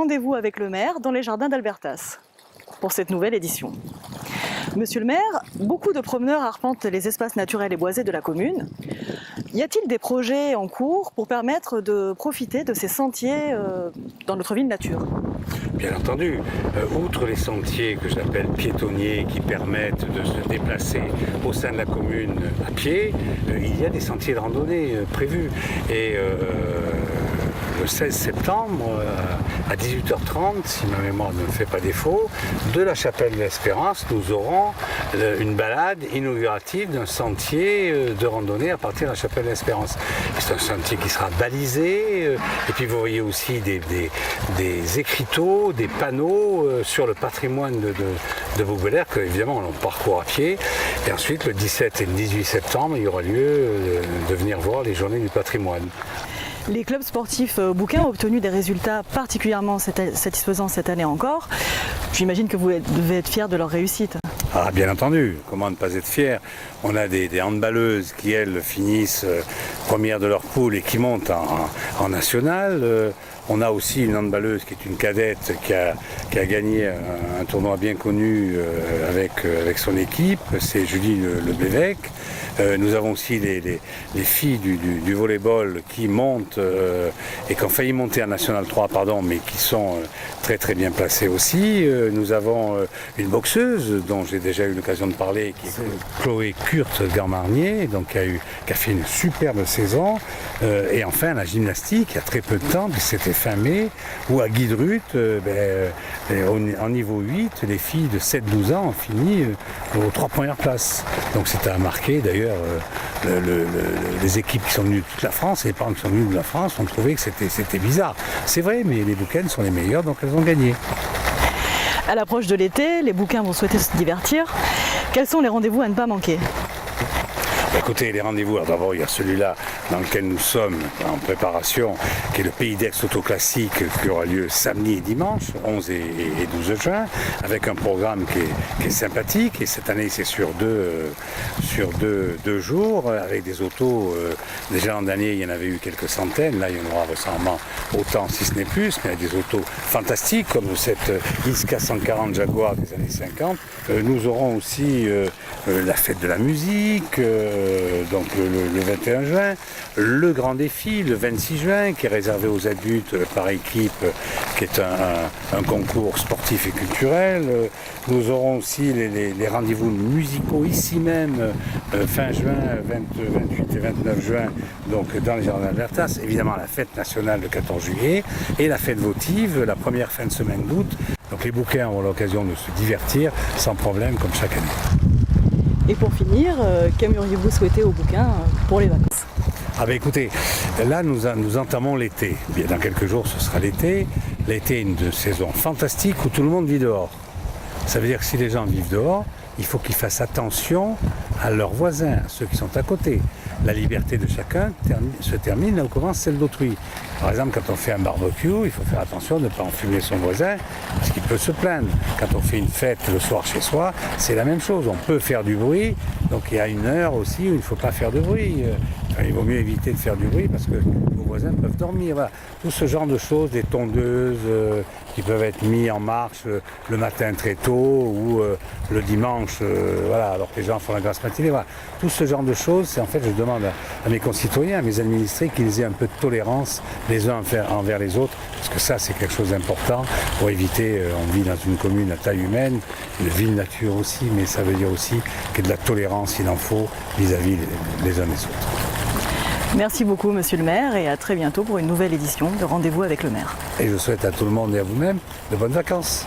Rendez-vous avec le maire dans les jardins d'Albertas pour cette nouvelle édition. Monsieur le maire, beaucoup de promeneurs arpentent les espaces naturels et boisés de la commune. Y a-t-il des projets en cours pour permettre de profiter de ces sentiers dans notre ville nature? Bien entendu, outre les sentiers que j'appelle piétonniers qui permettent de se déplacer au sein de la commune à pied, il y a des sentiers de randonnée prévus. Et le 16 septembre à 18h30, si ma mémoire ne me fait pas défaut, de la chapelle de l'Espérance, nous aurons une balade inaugurative d'un sentier de randonnée à partir de la chapelle de l'Espérance. C'est un sentier qui sera balisé, et puis vous voyez aussi des écriteaux, des panneaux sur le patrimoine de Bougbelair, que évidemment on parcourt à pied. Et ensuite, le 17 et le 18 septembre, il y aura lieu de venir voir les journées du patrimoine. Les clubs sportifs bouquins ont obtenu des résultats particulièrement satisfaisants cette année encore. J'imagine que vous devez être fiers de leur réussite. Ah, bien entendu, comment ne pas être fier? On a des handballeuses qui, elles, finissent première de leur poule et qui montent en national. On a aussi une handballeuse qui est une cadette qui a gagné un tournoi bien connu avec son équipe, c'est Julie Leblévec. Nous avons aussi les filles du volleyball qui montent et qui ont failli monter en National 3, mais qui sont très très bien placées aussi. Nous avons une boxeuse dont j'ai déjà eu l'occasion de parler, qui est Chloé Kurt-Garmarnier, donc qui a fait une superbe saison. Et enfin la gymnastique, il y a très peu de temps, c'était fin mai, où à Guidrut, en niveau 8, les filles de 7-12 ans ont fini aux 3 premières places. Donc c'est à marquer d'ailleurs. Les équipes qui sont venues de toute la France et les parents qui sont venus de la France ont trouvé que c'était bizarre. C'est vrai, mais les bouquins sont les meilleurs, donc elles ont gagné. À l'approche de l'été, les bouquins vont souhaiter se divertir. Quels sont les rendez-vous à ne pas manquer? Écoutez, les rendez-vous, d'abord il y a celui-là dans lequel nous sommes en préparation, qui est le Pays d'Aix Autoclassique, qui aura lieu samedi et dimanche, 11 et 12 juin, avec un programme qui est sympathique, et cette année c'est sur deux jours, avec des autos, déjà l'an dernier il y en avait eu quelques centaines, là il y en aura récemment autant si ce n'est plus, mais il y a des autos fantastiques, comme cette Isca 140 Jaguar des années 50. Nous aurons aussi la fête de la musique, donc le 21 juin, le grand défi le 26 juin qui est réservé aux adultes par équipe, qui est un concours sportif et culturel. Nous aurons aussi les rendez-vous musicaux ici même, fin juin, 28 et 29 juin, donc dans les jardins d'Albertas. Évidemment la fête nationale le 14 juillet et la fête votive la première fin de semaine d'août. Donc les bouquins auront l'occasion de se divertir sans problème comme chaque année. Et pour finir, qu'aimeriez-vous souhaiter aux bouquins pour les vacances? Écoutez, là nous entamons l'été. Bien, dans quelques jours ce sera l'été. L'été est une saison fantastique où tout le monde vit dehors. Ça veut dire que si les gens vivent dehors, il faut qu'ils fassent attention à leurs voisins, à ceux qui sont à côté. La liberté de chacun se termine là où commence celle d'autrui. Par exemple, quand on fait un barbecue, il faut faire attention de ne pas enfumer son voisin, parce qu'il peut se plaindre. Quand on fait une fête le soir chez soi, c'est la même chose. On peut faire du bruit, donc il y a une heure aussi où il ne faut pas faire de bruit. Il vaut mieux éviter de faire du bruit parce que vos voisins peuvent dormir. Voilà. Tout ce genre de choses, des tondeuses qui peuvent être mis en marche le matin très tôt ou le dimanche, alors que les gens font la grasse matinée. Voilà. Tout ce genre de choses, c'est en fait, je demande à mes concitoyens, à mes administrés, qu'ils aient un peu de tolérance les uns envers les autres, parce que ça, c'est quelque chose d'important pour éviter, on vit dans une commune à taille humaine, une ville nature aussi, mais ça veut dire aussi qu'il y a de la tolérance, il en faut, vis-à-vis les uns des autres. Merci beaucoup Monsieur le maire et à très bientôt pour une nouvelle édition de Rendez-vous avec le maire. Et je souhaite à tout le monde et à vous-même de bonnes vacances.